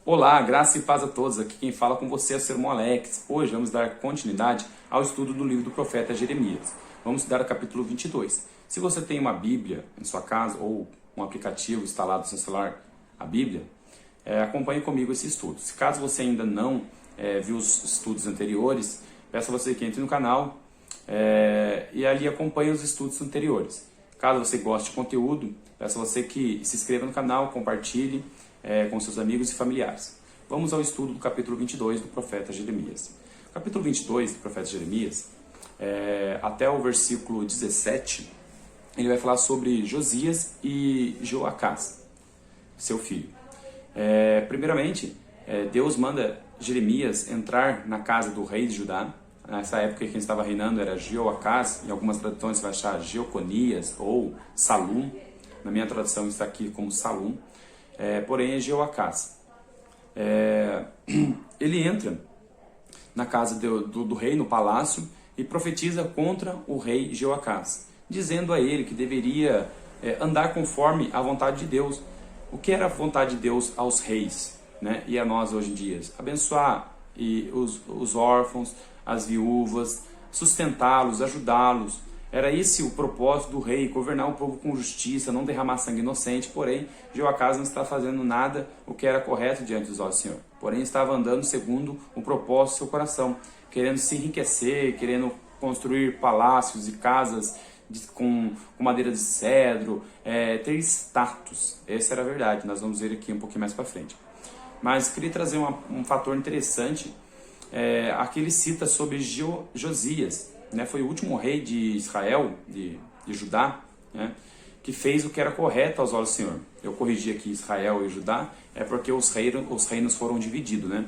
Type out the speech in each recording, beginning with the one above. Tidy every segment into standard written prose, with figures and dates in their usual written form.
Olá, graça e paz a todos. Aqui quem fala com você é o seu irmão Alex. Hoje vamos dar continuidade ao estudo do livro do profeta Jeremias. Vamos estudar o capítulo 22. Se você tem uma Bíblia em sua casa ou um aplicativo instalado no seu celular, a Bíblia, acompanhe comigo esse estudo. Se caso você ainda não viu os estudos anteriores, peço a você que entre no canal e ali acompanhe os estudos anteriores. Caso você goste de conteúdo, peço a você que se inscreva no canal, compartilhe com seus amigos e familiares. Vamos ao estudo do capítulo 22 do profeta Jeremias. O capítulo 22 do profeta Jeremias, até o versículo 17, ele vai falar sobre Josias e Joacás, seu filho. Primeiramente, Deus manda Jeremias entrar na casa do rei de Judá. Nessa época quem estava reinando era Joacás, em algumas traduções você vai achar Jeconias ou Salum. Na minha tradução está aqui como Salum. Porém é Joacás. Ele entra na casa do rei, no palácio, e profetiza contra o rei Joacás, dizendo a ele que deveria andar conforme a vontade de Deus. O que era a vontade de Deus aos reis, né? E a nós hoje em dia? Abençoar os órfãos, as viúvas, sustentá-los, ajudá-los. Era esse o propósito do rei, governar o povo com justiça, não derramar sangue inocente. Porém, Joacás não está fazendo nada o que era correto diante dos olhos do Senhor. Porém, estava andando segundo o propósito do seu coração, querendo se enriquecer, querendo construir palácios e casas com madeira de cedro, ter status. Essa era a verdade, nós vamos ver aqui um pouquinho mais para frente. Mas queria trazer um fator interessante. Aqui ele cita sobre Josias. Foi o último rei de Israel, de Judá, né, que fez o que era correto aos olhos do Senhor. Eu corrigi aqui Israel e Judá, porque os reinos foram divididos, né?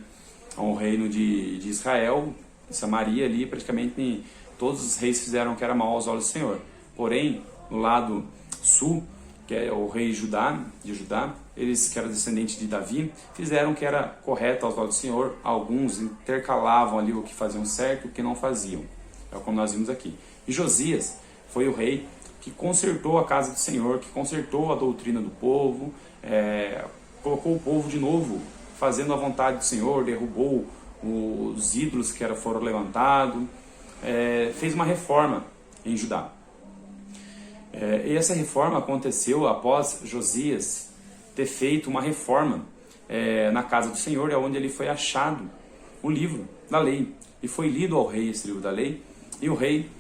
O reino de Israel, Samaria ali, praticamente todos os reis fizeram o que era mal aos olhos do Senhor. Porém, no lado sul, que é o rei de Judá, eles que eram descendentes de Davi, fizeram o que era correto aos olhos do Senhor. Alguns intercalavam ali o que faziam certo e o que não faziam. É como nós vimos aqui. E Josias foi o rei que consertou a casa do Senhor, que consertou a doutrina do povo, colocou o povo de novo fazendo a vontade do Senhor, derrubou os ídolos que foram levantados, fez uma reforma em Judá. E essa reforma aconteceu após Josias ter feito uma reforma na casa do Senhor, onde ele foi achado o livro da lei. E foi lido ao rei esse livro da lei. E o rei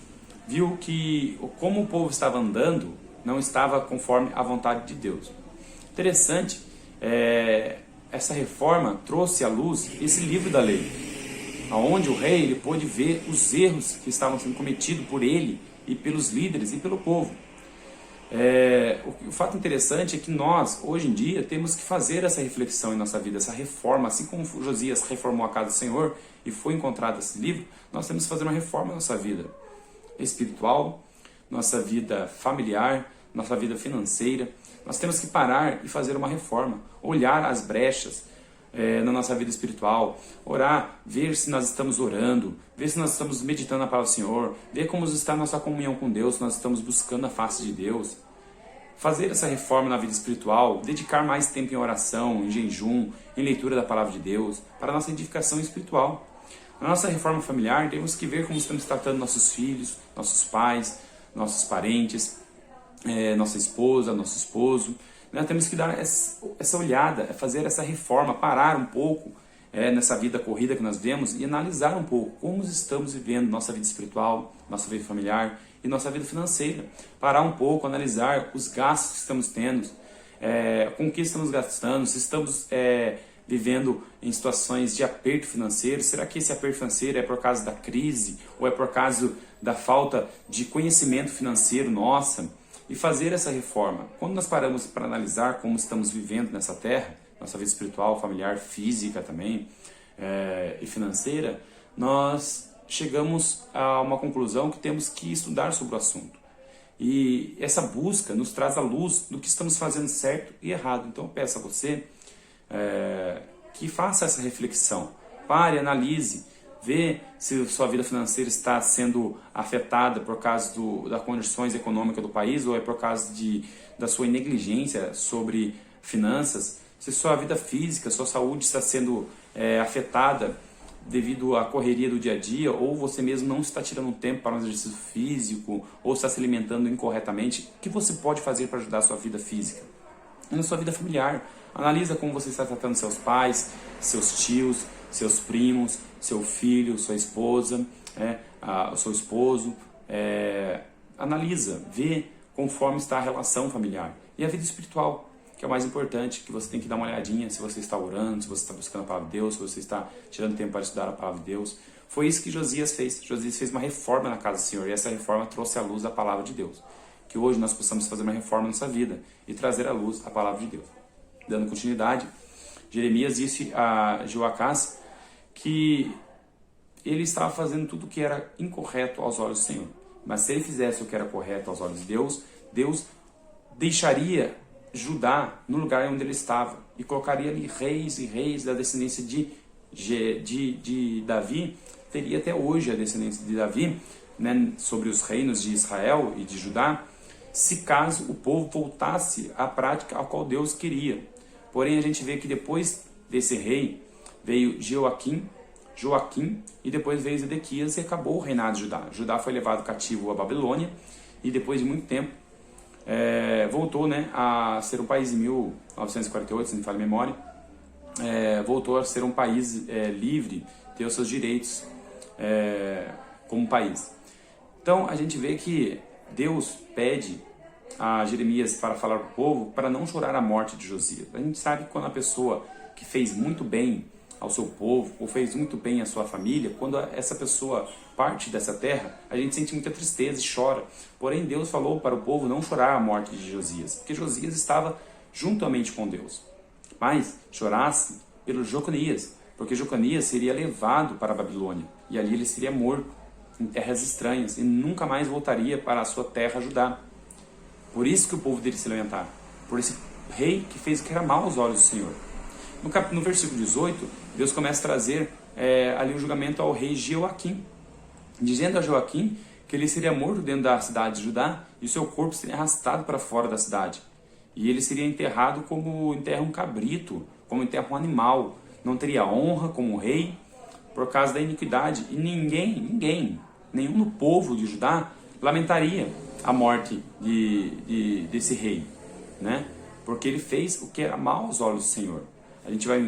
viu que como o povo estava andando não estava conforme a vontade de Deus. Interessante, essa reforma trouxe à luz esse livro da lei, onde o rei pôde ver os erros que estavam sendo cometidos por ele e pelos líderes e pelo povo. O fato interessante é que nós, hoje em dia, temos que fazer essa reflexão em nossa vida, essa reforma. Assim como Josias reformou a casa do Senhor e foi encontrado esse livro, nós temos que fazer uma reforma na nossa vida espiritual, nossa vida familiar, nossa vida financeira. Nós temos que parar e fazer uma reforma, olhar as brechas na nossa vida espiritual, orar, ver se nós estamos orando, ver se nós estamos meditando a palavra do Senhor, ver como está a nossa comunhão com Deus, se nós estamos buscando a face de Deus. Fazer essa reforma na vida espiritual, dedicar mais tempo em oração, em jejum, em leitura da palavra de Deus, para a nossa edificação espiritual. Na nossa reforma familiar, temos que ver como estamos tratando nossos filhos, nossos pais, nossos parentes, nossa esposa, nosso esposo. Nós temos que dar essa olhada, fazer essa reforma, parar um pouco nessa vida corrida que nós vemos e analisar um pouco como estamos vivendo nossa vida espiritual, nossa vida familiar e nossa vida financeira. Parar um pouco, analisar os gastos que estamos tendo, com o que estamos gastando, se estamos vivendo em situações de aperto financeiro. Será que esse aperto financeiro é por causa da crise ou é por causa da falta de conhecimento financeiro nossa? E fazer essa reforma. Quando nós paramos para analisar como estamos vivendo nessa terra, nossa vida espiritual, familiar, física também, e financeira, nós chegamos a uma conclusão que temos que estudar sobre o assunto. E essa busca nos traz a luz do que estamos fazendo certo e errado. Então eu peço a você que faça essa reflexão, pare, analise, vê se sua vida financeira está sendo afetada por causa das condições econômicas do país ou é por causa da sua negligência sobre finanças. se sua vida física, sua saúde está sendo afetada devido à correria do dia a dia, ou você mesmo não está tirando tempo para um exercício físico, ou está se alimentando incorretamente, o que você pode fazer para ajudar a sua vida física? E na sua vida familiar, analisa como você está tratando seus pais, seus tios, seus primos, seu filho, sua esposa, o seu esposo. Analisa, vê conforme está a relação familiar. E a vida espiritual, que é o mais importante, que você tem que dar uma olhadinha se você está orando, se você está buscando a palavra de Deus, se você está tirando tempo para estudar a palavra de Deus. Foi isso que Josias fez. Josias fez uma reforma na casa do Senhor, e essa reforma trouxe à luz a palavra de Deus. Que hoje nós possamos fazer uma reforma na nossa vida e trazer à luz a palavra de Deus. Dando continuidade, Jeremias disse a Jeoacás que ele estava fazendo tudo o que era incorreto aos olhos do Senhor. Mas se ele fizesse o que era correto aos olhos de Deus, Deus deixaria Judá no lugar onde ele estava e colocaria ali reis e reis da descendência de Davi. Teria até hoje a descendência de Davi, né, sobre os reinos de Israel e de Judá, se caso o povo voltasse à prática ao qual Deus queria. Porém, a gente vê que depois desse rei veio Joaquim, e depois veio Zedequias e acabou o reinado de Judá. Judá foi levado cativo à Babilônia e depois de muito tempo voltou, né, a ser um país em 1948, se não me falha a memória, voltou a ser um país livre, ter os seus direitos como país. Então a gente vê que Deus pede a Jeremias para falar para o povo para não chorar a morte de Josias. A gente sabe que quando a pessoa que fez muito bem ao seu povo, ou fez muito bem à sua família, quando essa pessoa parte dessa terra, a gente sente muita tristeza e chora. Porém, Deus falou para o povo não chorar a morte de Josias, porque Josias estava juntamente com Deus. Mas chorasse pelo Jeconias, porque Jeconias seria levado para a Babilônia, e ali ele seria morto em terras estranhas, e nunca mais voltaria para a sua terra Judá. Por isso que o povo dele se lamentar, por esse rei que fez o que era mal aos olhos do Senhor. No versículo 18, Deus começa a trazer ali um julgamento ao rei Jeoaquim, dizendo a Joaquim que ele seria morto dentro da cidade de Judá e o seu corpo seria arrastado para fora da cidade. E ele seria enterrado como enterra um cabrito, como enterra um animal. Não teria honra como rei por causa da iniquidade. E nenhum do povo de Judá lamentaria a morte desse rei, né? Porque ele fez o que era mal aos olhos do Senhor.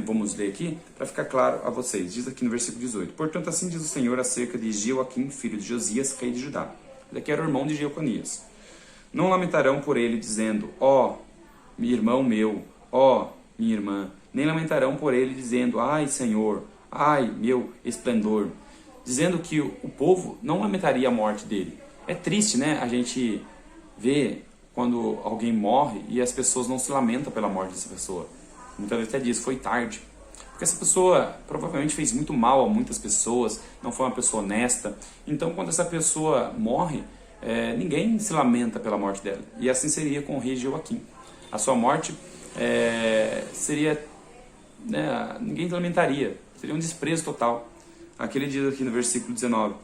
Vamos ler aqui para ficar claro a vocês. Diz aqui no versículo 18: Portanto, assim diz o Senhor acerca de Jeoaquim, filho de Josias, rei de Judá. Ele aqui era o irmão de Jeconias. Não lamentarão por ele, dizendo: ó, meu irmão meu, ó, minha irmã. Nem lamentarão por ele, dizendo: ai, Senhor, ai, meu esplendor. Dizendo que o povo não lamentaria a morte dele. É triste, né? A gente vê quando alguém morre e as pessoas não se lamentam pela morte dessa pessoa. Muitas vezes até diz, foi tarde. Porque essa pessoa provavelmente fez muito mal a muitas pessoas, não foi uma pessoa honesta. Então, quando essa pessoa morre, ninguém se lamenta pela morte dela. E assim seria com o rei Joaquim. A sua morte seria... ninguém lamentaria. Seria um desprezo total. Aqui ele diz aqui no versículo 19: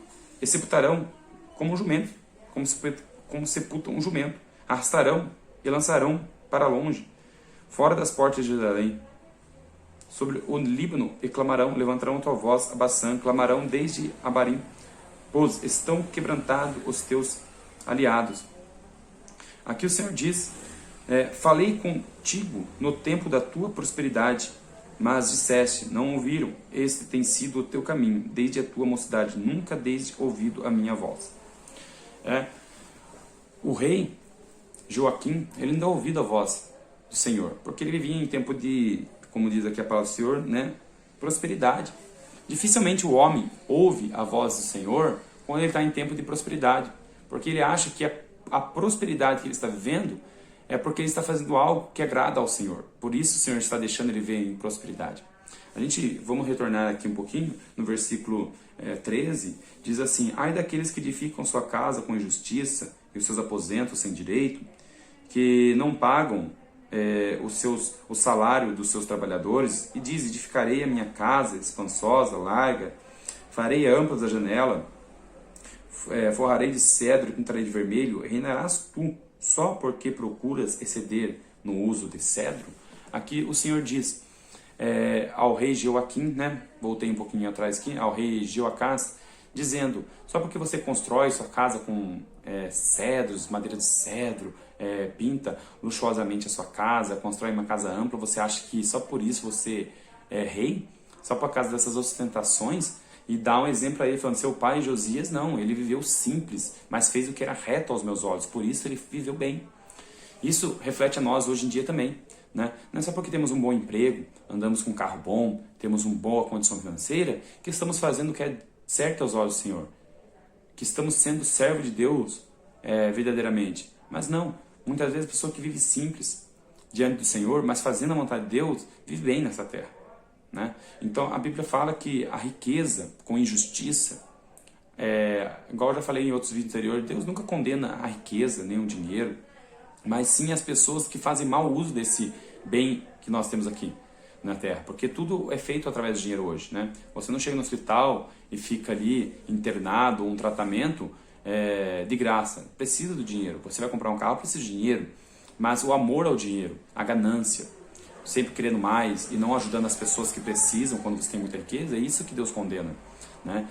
E sepultarão como um jumento, como sepultam um jumento. Arrastarão e lançarão para longe, fora das portas de Jerusalém. Sobre o Líbano e clamarão, levantarão a tua voz a Baçã, clamarão desde Abarim, pois estão quebrantados os teus aliados. Aqui o Senhor diz: falei contigo no tempo da tua prosperidade, mas disseste, não ouviram, este tem sido o teu caminho, desde a tua mocidade, nunca desde ouvido a minha voz. O rei Joaquim, ele não deu ouvido à voz do Senhor, porque ele vivia em tempo de, como diz aqui a palavra do Senhor, prosperidade. Dificilmente o homem ouve a voz do Senhor quando ele está em tempo de prosperidade, porque ele acha que a prosperidade que ele está vivendo é porque ele está fazendo algo que agrada ao Senhor. Por isso o Senhor está deixando ele ver em prosperidade. Vamos retornar aqui um pouquinho, no versículo 13, diz assim: ai daqueles que edificam sua casa com injustiça e os seus aposentos sem direito, que não pagam o salário dos seus trabalhadores, e diz: edificarei a minha casa espaçosa, larga, farei amplas a janela, forrarei de cedro e pintarei de vermelho. Reinarás tu só porque procuras exceder no uso de cedro? Aqui o Senhor diz ao rei Jeoaquim, né? Voltei um pouquinho atrás aqui, ao rei Jeoacás, dizendo: só porque você constrói sua casa com cedros, madeira de cedro, pinta luxuosamente a sua casa, constrói uma casa ampla, você acha que só por isso você é rei? Só por causa dessas ostentações? E dá um exemplo aí, falando: seu pai Josias, não, ele viveu simples, mas fez o que era reto aos meus olhos, por isso ele viveu bem. Isso reflete a nós hoje em dia também, né? Não é só porque temos um bom emprego, andamos com um carro bom, temos uma boa condição financeira, que estamos fazendo o que é certo aos olhos do Senhor, que estamos sendo servo de Deus verdadeiramente. Mas não, muitas vezes a pessoa que vive simples diante do Senhor, mas fazendo a vontade de Deus, vive bem nessa terra, né? Então a Bíblia fala que a riqueza com injustiça, igual eu já falei em outros vídeos anteriores, Deus nunca condena a riqueza, nem o dinheiro, mas sim as pessoas que fazem mau uso desse bem que nós temos aqui na Terra, porque tudo é feito através do dinheiro hoje, né? Você não chega no hospital e fica ali internado, um tratamento de graça, precisa do dinheiro. Você vai comprar um carro, precisa de dinheiro, mas o amor ao dinheiro, a ganância, sempre querendo mais e não ajudando as pessoas que precisam quando você tem muita riqueza, é isso que Deus condena, né?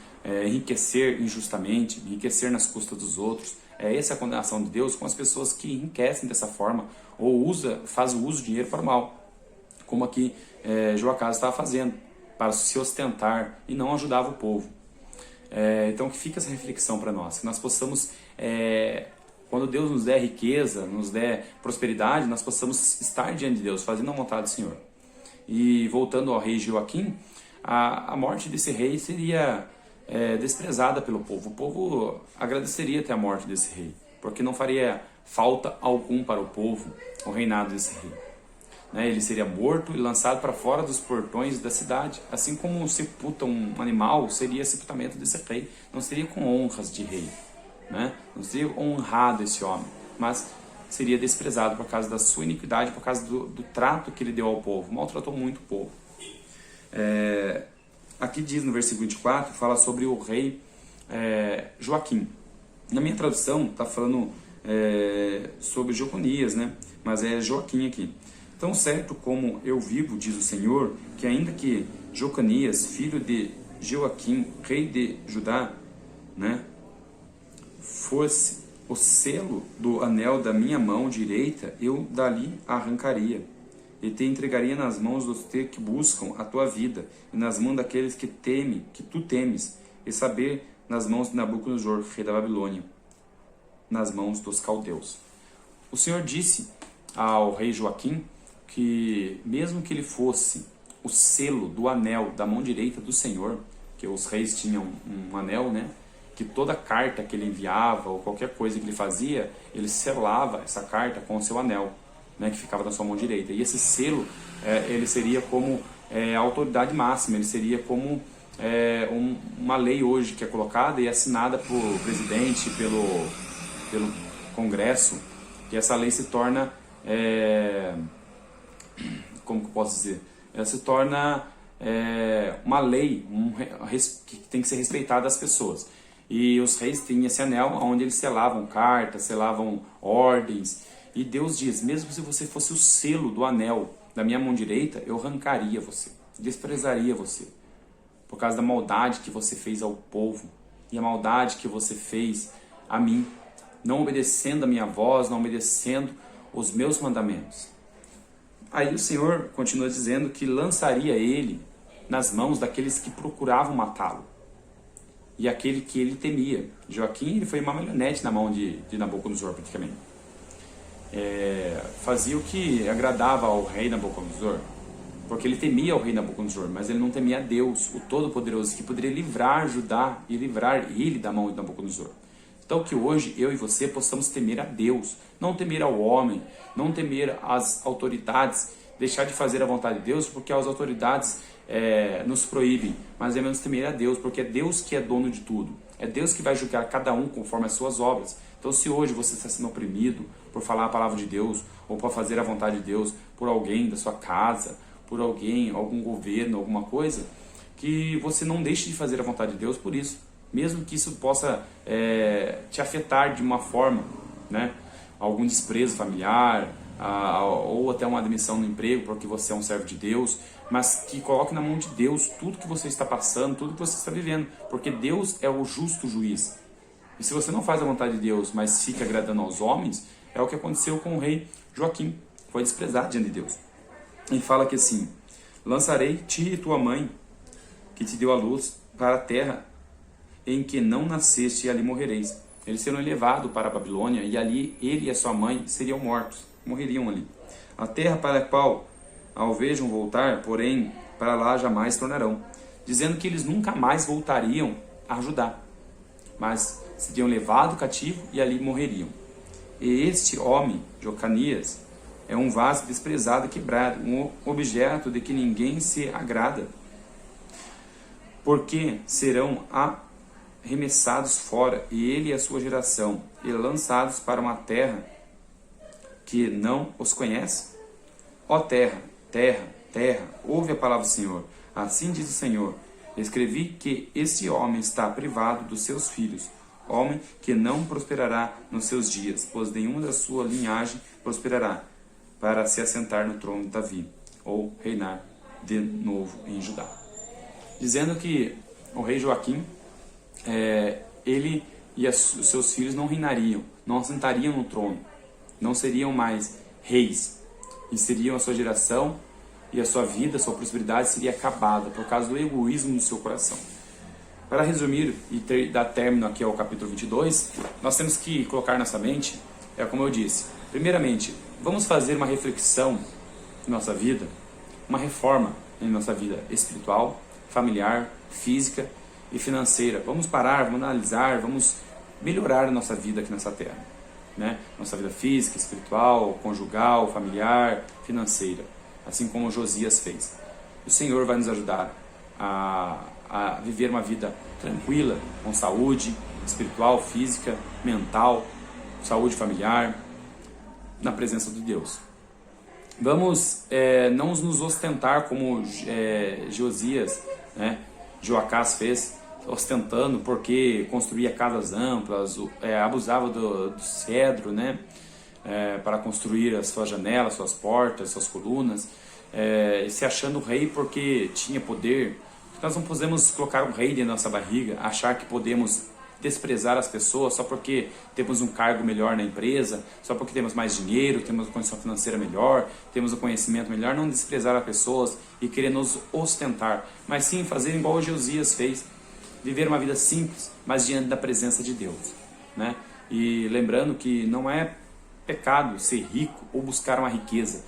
Enriquecer injustamente, enriquecer nas custas dos outros, essa é a condenação de Deus com as pessoas que enriquecem dessa forma ou faz o uso do dinheiro para o mal, como aqui Joacás estava fazendo, para se ostentar e não ajudava o povo. Então que fica essa reflexão para nós, que nós possamos, quando Deus nos der riqueza, nos der prosperidade, nós possamos estar diante de Deus, fazendo a vontade do Senhor. E voltando ao rei Joaquim, a morte desse rei seria desprezada pelo povo. O povo agradeceria até a morte desse rei, porque não faria falta algum para o povo o reinado desse rei, né? Ele seria morto e lançado para fora dos portões da cidade, assim como sepulta um animal, seria sepultamento desse rei. Não seria com honras de rei, né? Não seria honrado esse homem, mas seria desprezado por causa da sua iniquidade, por causa do trato que ele deu ao povo. Maltratou muito o povo. Aqui diz no versículo 24, fala sobre o rei Joaquim. Na minha tradução está falando sobre Jeconias, né? Mas é Joaquim aqui. Tão certo como eu vivo, diz o Senhor, que ainda que Jeconias, filho de Joaquim, rei de Judá, né, fosse o selo do anel da minha mão direita, eu dali arrancaria e te entregaria nas mãos dos que buscam a tua vida, e nas mãos daqueles que tu temes, e saber nas mãos de Nabucodonosor, rei da Babilônia, nas mãos dos caldeus. O Senhor disse ao rei Joaquim que mesmo que ele fosse o selo do anel da mão direita do Senhor, que os reis tinham um anel, né? Que toda carta que ele enviava ou qualquer coisa que ele fazia, ele selava essa carta com o seu anel, né, que ficava na sua mão direita. E esse selo, ele seria como a autoridade máxima, ele seria como uma lei hoje que é colocada e assinada por presidente, pelo Congresso, e essa lei se torna, como que eu posso dizer? Ela se torna uma lei que tem que ser respeitada das pessoas. E os reis tinham esse anel onde eles selavam cartas, selavam ordens. E Deus diz: mesmo se você fosse o selo do anel da minha mão direita, eu arrancaria você, desprezaria você, por causa da maldade que você fez ao povo e a maldade que você fez a mim, não obedecendo a minha voz, não obedecendo os meus mandamentos. Aí o Senhor continua dizendo que lançaria ele nas mãos daqueles que procuravam matá-lo e aquele que ele temia. Joaquim, ele foi uma marionete na mão de Nabucodonosor, praticamente. Fazia o que agradava ao rei Nabucodonosor, porque ele temia o rei Nabucodonosor, mas ele não temia a Deus, o Todo-Poderoso, que poderia livrar Judá e livrar ele da mão de Nabucodonosor. Então que hoje eu e você possamos temer a Deus, não temer ao homem, não temer às autoridades, deixar de fazer a vontade de Deus porque as autoridades nos proíbem, mas devemos temer a Deus, porque é Deus que é dono de tudo, é Deus que vai julgar cada um conforme as suas obras. Então se hoje você está sendo oprimido por falar a palavra de Deus, ou por fazer a vontade de Deus, por alguém da sua casa, por alguém, algum governo, alguma coisa, que você não deixe de fazer a vontade de Deus por isso, mesmo que isso possa te afetar de uma forma, né? Algum desprezo familiar, ou até uma admissão no emprego porque você é um servo de Deus, mas que coloque na mão de Deus tudo que você está passando, tudo que você está vivendo, porque Deus é o justo juiz. E se você não faz a vontade de Deus, mas fica agradando aos homens, é o que aconteceu com o rei Joaquim, foi desprezado diante de Deus. Ele fala que assim: lançarei ti e tua mãe, que te deu a luz, para a terra em que não nasceste, e ali morrereis. Eles serão levados para a Babilônia, e ali ele e a sua mãe seriam mortos, morreriam ali. A terra para a qual ao vejam voltar, porém, para lá jamais tornarão, dizendo que eles nunca mais voltariam a Judá, mas seriam levados cativo e ali morreriam. E este homem, Jocanias, é um vaso desprezado e quebrado, um objeto de que ninguém se agrada, porque serão arremessados fora, e ele e a sua geração, e lançados para uma terra que não os conhece. Ó terra, terra, terra, ouve a palavra do Senhor. Assim diz o Senhor: escrevi que este homem está privado dos seus filhos, homem que não prosperará nos seus dias, pois nenhuma da sua linhagem prosperará, para se assentar no trono de Davi, ou reinar de novo em Judá. Dizendo que o rei Joaquim, ele e os seus filhos não reinariam, não assentariam no trono, não seriam mais reis, e seriam a sua geração, e a sua vida, a sua prosperidade seria acabada por causa do egoísmo do seu coração. Para resumir e dar término aqui ao capítulo 22, nós temos que colocar nossa mente, como eu disse, primeiramente, vamos fazer uma reflexão em nossa vida, uma reforma em nossa vida espiritual, familiar, física e financeira. Vamos parar, vamos analisar, vamos melhorar a nossa vida aqui nessa terra, né? Nossa vida física, espiritual, conjugal, familiar, financeira, assim como Josias fez. O Senhor vai nos ajudar a viver uma vida tranquila, com saúde espiritual, física, mental, saúde familiar, na presença de Deus. Vamos não nos ostentar como Josias, né, Joacás fez, ostentando porque construía casas amplas, abusava do cedro, né, para construir as suas janelas, suas portas, suas colunas, se achando rei porque tinha poder. Nós não podemos colocar um rei dentro da nossa barriga, achar que podemos desprezar as pessoas só porque temos um cargo melhor na empresa, só porque temos mais dinheiro, temos uma condição financeira melhor, temos um conhecimento melhor. Não desprezar as pessoas e querer nos ostentar, mas sim fazer igual Josias fez, viver uma vida simples, mas diante da presença de Deus, né? E lembrando que não é pecado ser rico ou buscar uma riqueza,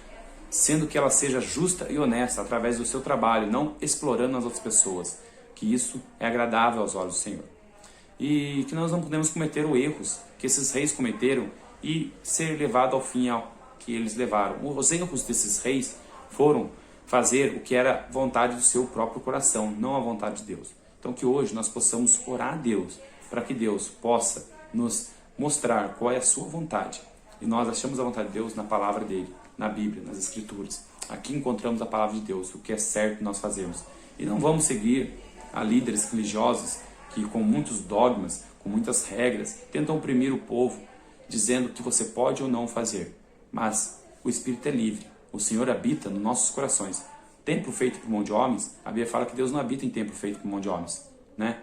sendo que ela seja justa e honesta através do seu trabalho, não explorando as outras pessoas, que isso é agradável aos olhos do Senhor. E que nós não podemos cometer os erros que esses reis cometeram e ser levado ao fim ao que eles levaram. Os erros desses reis foram fazer o que era vontade do seu próprio coração, não a vontade de Deus. Então que hoje nós possamos orar a Deus, para que Deus possa nos mostrar qual é a sua vontade. E nós achamos a vontade de Deus na palavra dele, na Bíblia, nas Escrituras. Aqui encontramos a palavra de Deus, o que é certo nós fazemos. E não vamos seguir a líderes religiosos que com muitos dogmas, com muitas regras, tentam oprimir o povo, dizendo que você pode ou não fazer. Mas o Espírito é livre, o Senhor habita nos nossos corações. Templo feito por mão de homens, a Bíblia fala que Deus não habita em templo feito por mão de homens, né?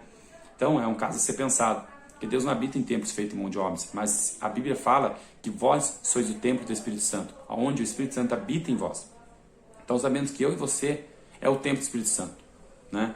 Então é um caso a ser pensado, que Deus não habita em templos feitos por mão de homens, mas a Bíblia fala que vós sois o templo do Espírito Santo, onde o Espírito Santo habita em vós. Então sabemos que eu e você é o templo do Espírito Santo, né?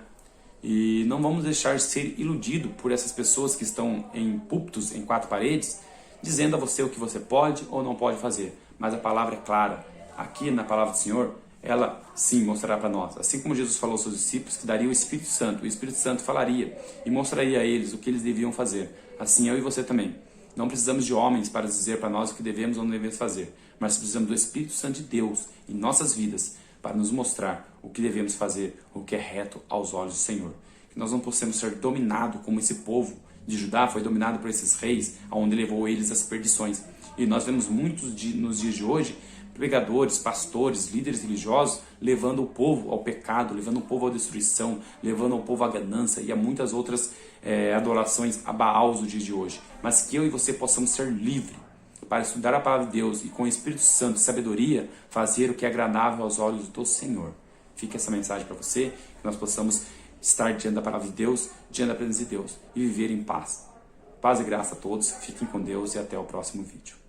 E não vamos deixar de ser iludido por essas pessoas que estão em púlpitos, em quatro paredes, dizendo a você o que você pode ou não pode fazer. Mas a palavra é clara. Aqui na palavra do Senhor, ela sim mostrará para nós. Assim como Jesus falou aos seus discípulos que daria o Espírito Santo, o Espírito Santo falaria e mostraria a eles o que eles deviam fazer. Assim eu e você também. Não precisamos de homens para dizer para nós o que devemos ou não devemos fazer, mas precisamos do Espírito Santo de Deus em nossas vidas para nos mostrar o que devemos fazer, o que é reto aos olhos do Senhor. Que nós não possamos ser dominados como esse povo de Judá foi dominado por esses reis, aonde levou eles às perdições. E nós vemos muitos nos dias de hoje pregadores, pastores, líderes religiosos levando o povo ao pecado, levando o povo à destruição, levando o povo à ganância e a muitas outras adorações a Baal dos dias de hoje. Mas que eu e você possamos ser livres para estudar a palavra de Deus e com o Espírito Santo e sabedoria fazer o que é agradável aos olhos do Senhor. Fica essa mensagem para você, que nós possamos estar diante da palavra de Deus, diante da presença de Deus e viver em paz. Paz e graça a todos, fiquem com Deus e até o próximo vídeo.